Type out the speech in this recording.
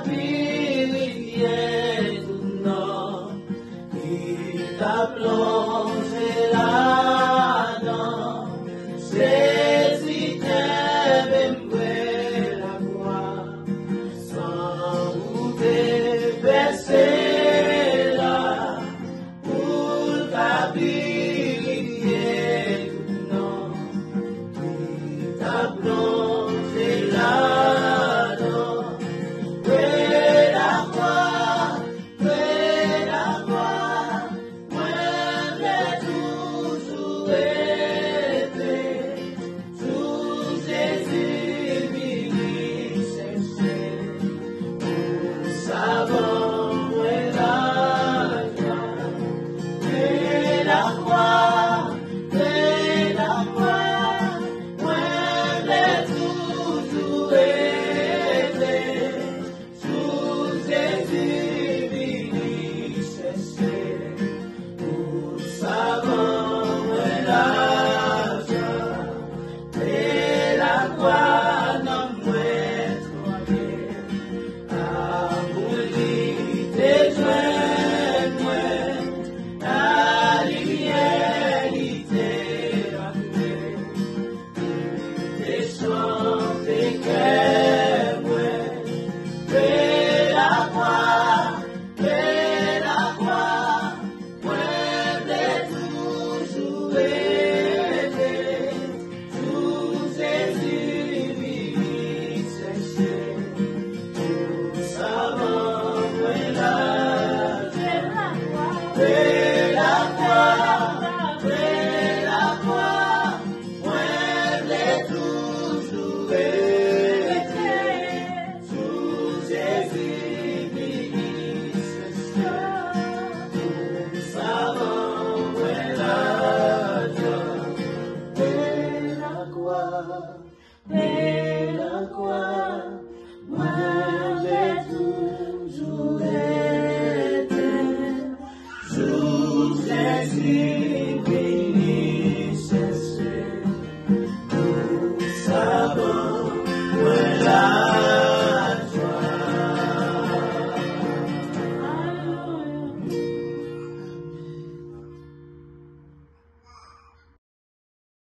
pilier tout nom, il t'a plongé là-dedans, saisis même la voix, sans goûter verser là, pour ta pilier tout nom, il t'a plongé là-dedans. Près la croix, moi j'ai toujours été, sous Jésus venu chercher, pour savoir moi la joie. Près la croix, moi j'ai toujours été, sous Jésus venu chercher, pour savoir moi la joie. Et la croix non moins trouvé, abolie tes joints, la lumière était ramenée, tes chants, tes cœurs, et la croix, moi j'ai toujours été, sous Jésus venu chercher, pour savoir moi la joie. Et la croix, moi j'ai toujours été, sous Jésus venu chercher, pour savoir moi la joie. Et la croix, moi j'ai toujours été, sous Jésus